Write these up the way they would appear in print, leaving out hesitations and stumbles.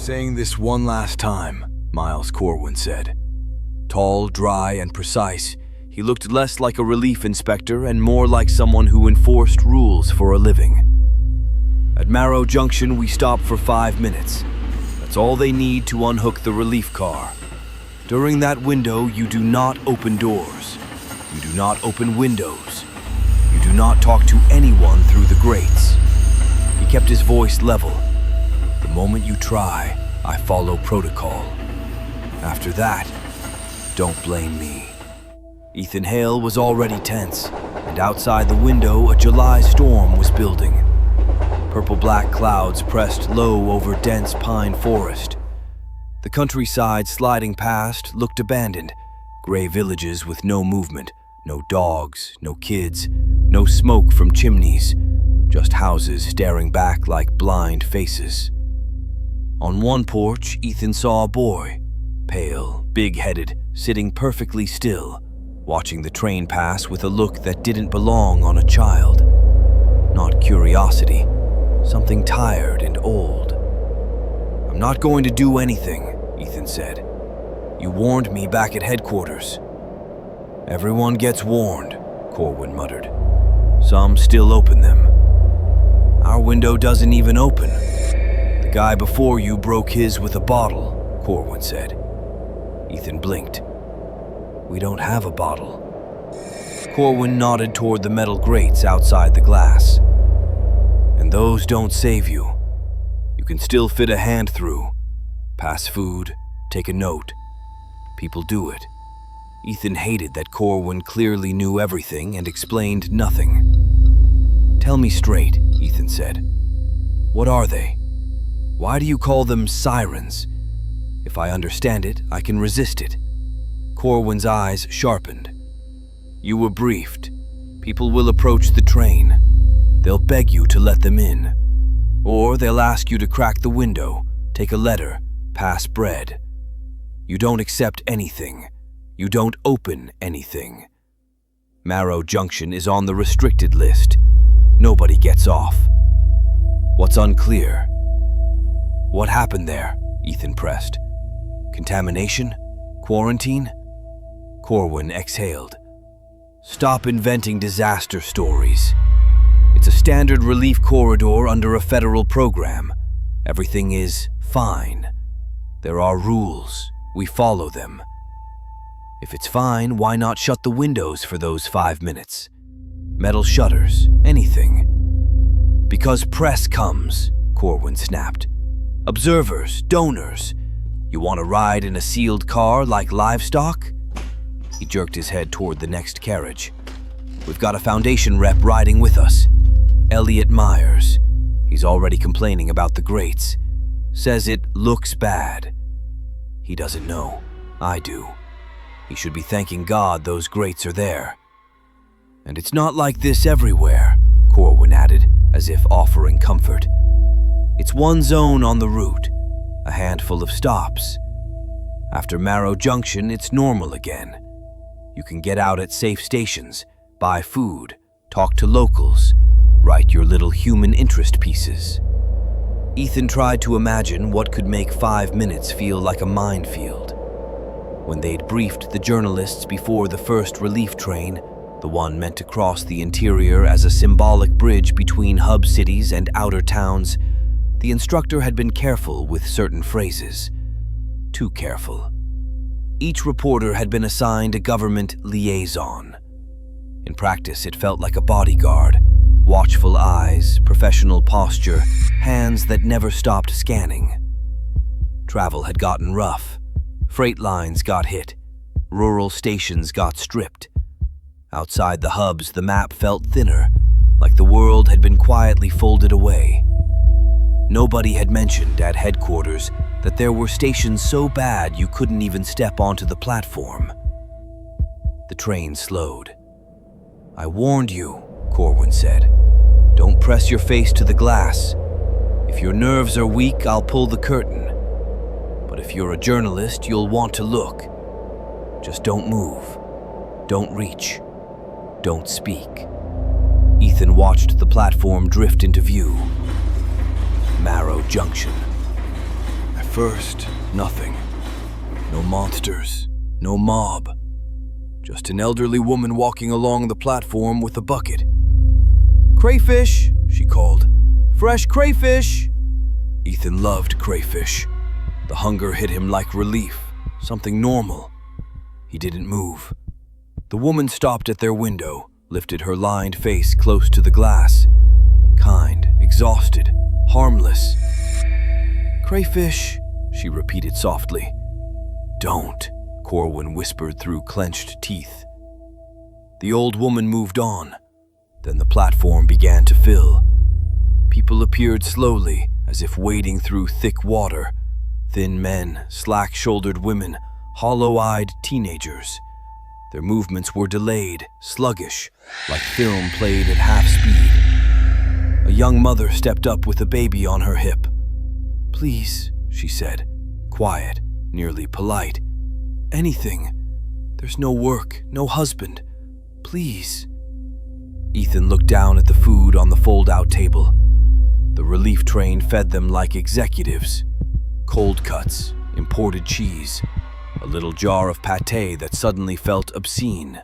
Saying this one last time, Miles Corwin said. Tall, dry, and precise, he looked less like a relief inspector and more like someone who enforced rules for a living. At Marrow Junction, we stop for 5 minutes. That's all they need to unhook the relief car. During that window, you do not open doors. You do not open windows. You do not talk to anyone through the grates. He kept his voice level. The moment you try, I follow protocol. After that, don't blame me. Ethan Hale was already tense, and outside the window, a July storm was building. Purple-black clouds pressed low over dense pine forest. The countryside sliding past looked abandoned, gray villages with no movement, no dogs, no kids, no smoke from chimneys, just houses staring back like blind faces. On one porch, Ethan saw a boy, pale, big-headed, sitting perfectly still, watching the train pass with a look that didn't belong on a child. Not curiosity, something tired and old. "I'm not going to do anything," Ethan said. "You warned me back at headquarters." "Everyone gets warned," Corwin muttered. "Some still open them. Our window doesn't even open. The guy before you broke his with a bottle," Corwin said. Ethan blinked. "We don't have a bottle." Corwin nodded toward the metal grates outside the glass. "And those don't save you. You can still fit a hand through. Pass food, take a note. People do it." Ethan hated that Corwin clearly knew everything and explained nothing. "Tell me straight," Ethan said. "What are they? Why do you call them sirens? If I understand it, I can resist it." Corwin's eyes sharpened. "You were briefed. People will approach the train. They'll beg you to let them in. Or they'll ask you to crack the window, take a letter, pass bread. You don't accept anything. You don't open anything. Marrow Junction is on the restricted list. Nobody gets off." "What's unclear?" "What happened there?" Ethan pressed. "Contamination? Quarantine?" Corwin exhaled. "Stop inventing disaster stories. It's a standard relief corridor under a federal program. Everything is fine. There are rules. We follow them. If it's fine, why not shut the windows for those 5 minutes? Metal shutters, anything." "Because press comes," Corwin snapped. "Observers, donors. You want to ride in a sealed car like livestock?" He jerked his head toward the next carriage. "We've got a Foundation rep riding with us. Elliot Myers. He's already complaining about the grates. Says it looks bad. He doesn't know. I do. He should be thanking God those grates are there. And it's not like this everywhere," Corwin added, as if offering comfort. "It's one zone on the route, a handful of stops. After Marrow Junction, it's normal again. You can get out at safe stations, buy food, talk to locals, write your little human interest pieces." Ethan tried to imagine what could make 5 minutes feel like a minefield. When they'd briefed the journalists before the first relief train, the one meant to cross the interior as a symbolic bridge between hub cities and outer towns, the instructor had been careful with certain phrases. Too careful. Each reporter had been assigned a government liaison. In practice, it felt like a bodyguard. Watchful eyes, professional posture, hands that never stopped scanning. Travel had gotten rough. Freight lines got hit. Rural stations got stripped. Outside the hubs, the map felt thinner, like the world had been quietly folded away. Nobody had mentioned at headquarters that there were stations so bad you couldn't even step onto the platform. The train slowed. "I warned you," Corwin said. "Don't press your face to the glass. If your nerves are weak, I'll pull the curtain. But if you're a journalist, you'll want to look. Just don't move. Don't reach. Don't speak." Ethan watched the platform drift into view. Marrow Junction. first, nothing. No monsters, no mob. Just an elderly woman walking along the platform with a bucket. "Crayfish," she called. "Fresh crayfish!" Ethan loved crayfish. The hunger hit him like relief, something normal. He didn't move. The woman stopped at their window, lifted her lined face close to the glass. Kind, exhausted, harmless. "Crayfish," she repeated softly. "Don't," Corwin whispered through clenched teeth. The old woman moved on. Then the platform began to fill. People appeared slowly, as if wading through thick water. Thin men, slack-shouldered women, hollow-eyed teenagers. Their movements were delayed, sluggish, like film played at half speed. A young mother stepped up with a baby on her hip. "Please," she said, quiet, nearly polite. "Anything. There's no work, no husband. Please." Ethan looked down at the food on the fold-out table. The relief train fed them like executives. Cold cuts, imported cheese, a little jar of pâté that suddenly felt obscene.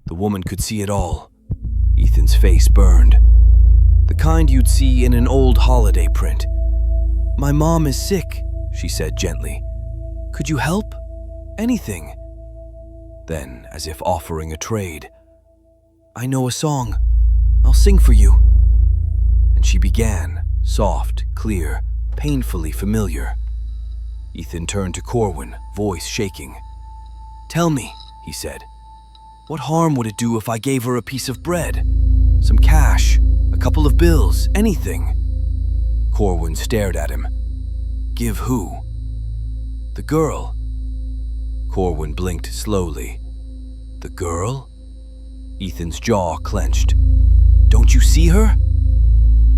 The woman could see it all. Ethan's face burned. The kind you'd see in an old holiday print. "My mom is sick," she said gently. "Could you help? Anything." Then, as if offering a trade, "I know a song. I'll sing for you." And she began, soft, clear, painfully familiar. Ethan turned to Corwin, voice shaking. "Tell me," he said, "what harm would it do if I gave her a piece of bread? Some cash, a couple of bills, anything?" Corwin stared at him. "Give who?" "The girl." Corwin blinked slowly. "The girl?" Ethan's jaw clenched. "Don't you see her?"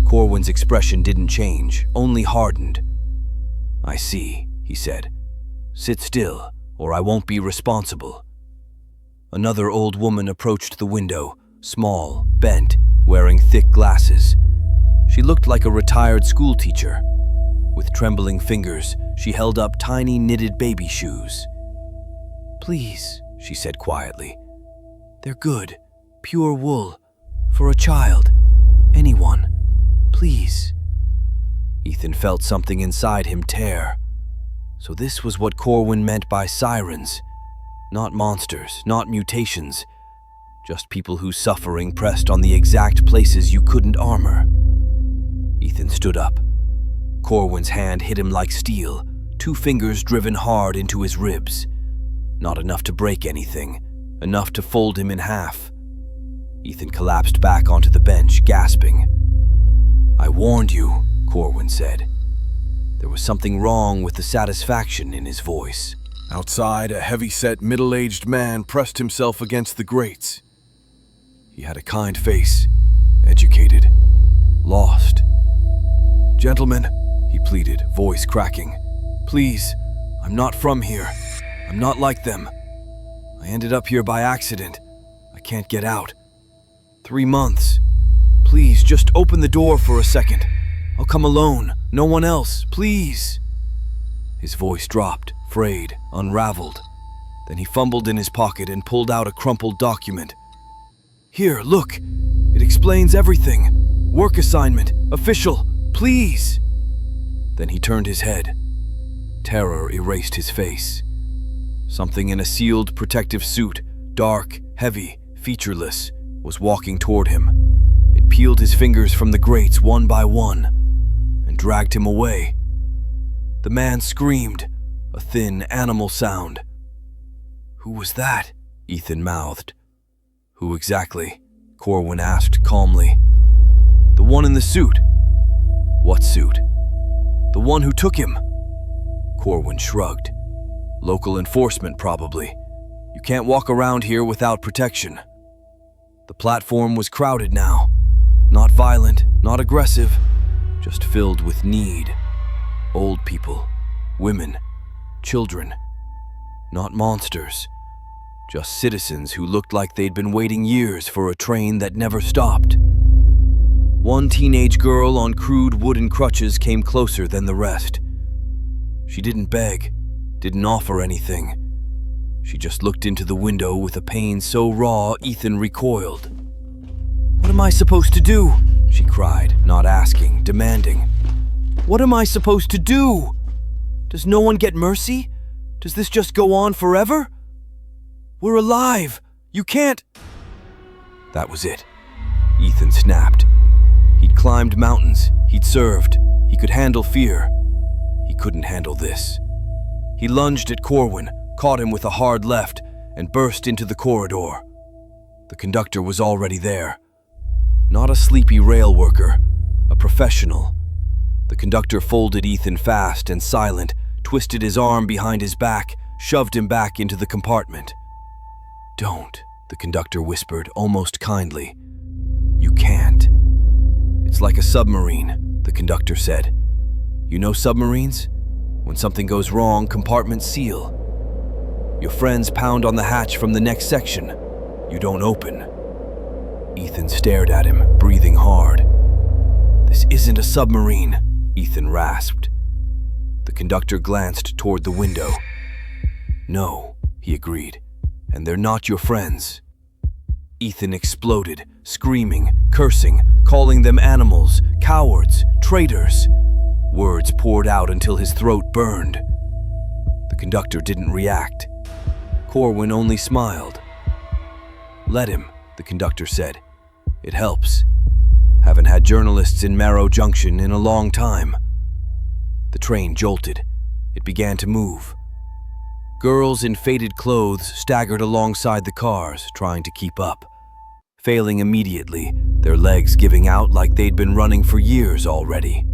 Corwin's expression didn't change, only hardened. "I see," he said. "Sit still, or I won't be responsible." Another old woman approached the window, small, bent, wearing thick glasses. She looked like a retired schoolteacher. With trembling fingers, she held up tiny knitted baby shoes. "Please," she said quietly. "They're good, pure wool, for a child, anyone. Please." Ethan felt something inside him tear. So this was what Corwin meant by sirens. Not monsters, not mutations. Just people whose suffering pressed on the exact places you couldn't armor. Ethan stood up. Corwin's hand hit him like steel, 2 fingers driven hard into his ribs. Not enough to break anything, enough to fold him in half. Ethan collapsed back onto the bench, gasping. "I warned you," Corwin said. There was something wrong with the satisfaction in his voice. Outside, a heavy-set, middle-aged man pressed himself against the grates. He had a kind face, educated, lost. "Gentlemen," he pleaded, voice cracking. "Please, I'm not from here. I'm not like them. I ended up here by accident. I can't get out. 3 months. Please, just open the door for a second. I'll come alone, no one else, please." His voice dropped, frayed, unraveled. Then he fumbled in his pocket and pulled out a crumpled document. "Here, look. It explains everything. Work assignment, official, please." Then he turned his head. Terror erased his face. Something in a sealed protective suit, dark, heavy, featureless, was walking toward him. It peeled his fingers from the grates one by one and dragged him away. The man screamed, a thin animal sound. "Who was that?" Ethan mouthed. "Who exactly?" Corwin asked calmly. "The one in the suit." "What suit?" "The one who took him." Corwin shrugged. "Local enforcement, probably. You can't walk around here without protection." The platform was crowded now. Not violent, not aggressive, just filled with need. Old people, women, children. Not monsters, just citizens who looked like they'd been waiting years for a train that never stopped. One teenage girl on crude wooden crutches came closer than the rest. She didn't beg, didn't offer anything. She just looked into the window with a pain so raw Ethan recoiled. "What am I supposed to do?" she cried, not asking, demanding. "What am I supposed to do? Does no one get mercy? Does this just go on forever? We're alive! You can't—" That was it. Ethan snapped. He'd climbed mountains, he'd served, he could handle fear. He couldn't handle this. He lunged at Corwin, caught him with a hard left, and burst into the corridor. The conductor was already there. Not a sleepy rail worker, a professional. The conductor folded Ethan fast and silent, twisted his arm behind his back, shoved him back into the compartment. "Don't," the conductor whispered, almost kindly. "You can't." "It's like a submarine," the conductor said. "You know submarines? When something goes wrong, compartments seal. Your friends pound on the hatch from the next section. You don't open." Ethan stared at him, breathing hard. "This isn't a submarine," Ethan rasped. The conductor glanced toward the window. "No," he agreed, "and they're not your friends." Ethan exploded, screaming, cursing, calling them animals, cowards, traitors. Words poured out until his throat burned. The conductor didn't react. Corwin only smiled. "Let him," the conductor said. "It helps. Haven't had journalists in Marrow Junction in a long time." The train jolted. It began to move. Girls in faded clothes staggered alongside the cars, trying to keep up. Failing immediately, their legs giving out like they'd been running for years already.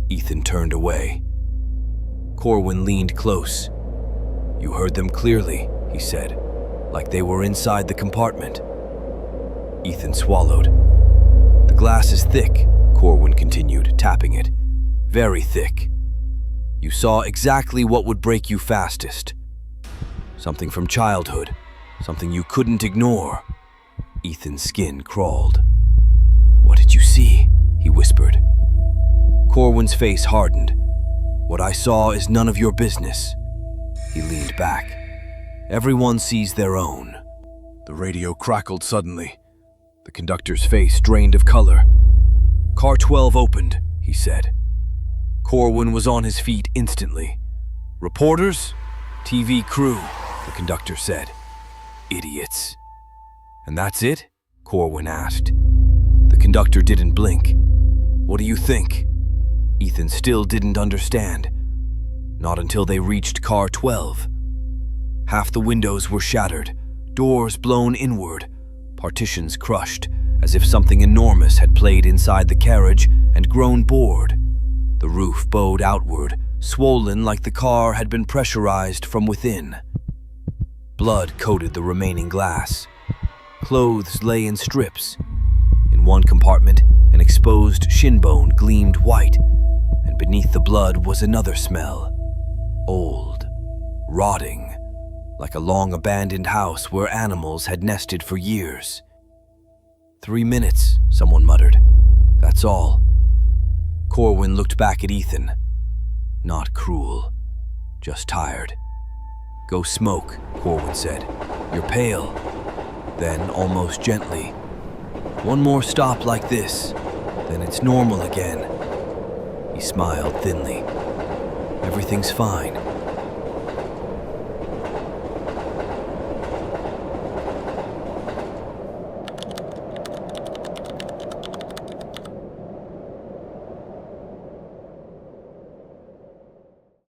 Ethan turned away. Corwin leaned close. "You heard them clearly," he said, "like they were inside the compartment." Ethan swallowed. "The glass is thick," Corwin continued, tapping it. "Very thick. You saw exactly what would break you fastest. Something from childhood, something you couldn't ignore." Ethan's skin crawled. "What did you see?" he whispered. Corwin's face hardened. "What I saw is none of your business." He leaned back. "Everyone sees their own." The radio crackled suddenly. The conductor's face drained of color. "Car 12 opened," he said. Corwin was on his feet instantly. "Reporters? TV crew," the conductor said. "Idiots." "And that's it?" Corwin asked. The conductor didn't blink. "What do you think?" Ethan still didn't understand. Not until they reached car 12. Half the windows were shattered, doors blown inward, partitions crushed, as if something enormous had played inside the carriage and grown bored. The roof bowed outward, swollen like the car had been pressurized from within. Blood coated the remaining glass. Clothes lay in strips. In one compartment, an exposed shin bone gleamed white, and beneath the blood was another smell. Old, rotting, like a long-abandoned house where animals had nested for years. 3 minutes, someone muttered. "That's all." Corwin looked back at Ethan. Not cruel, just tired. "Go smoke," Corwin said. "You're pale." Then, almost gently, "One more stop like this, then it's normal again." He smiled thinly. "Everything's fine.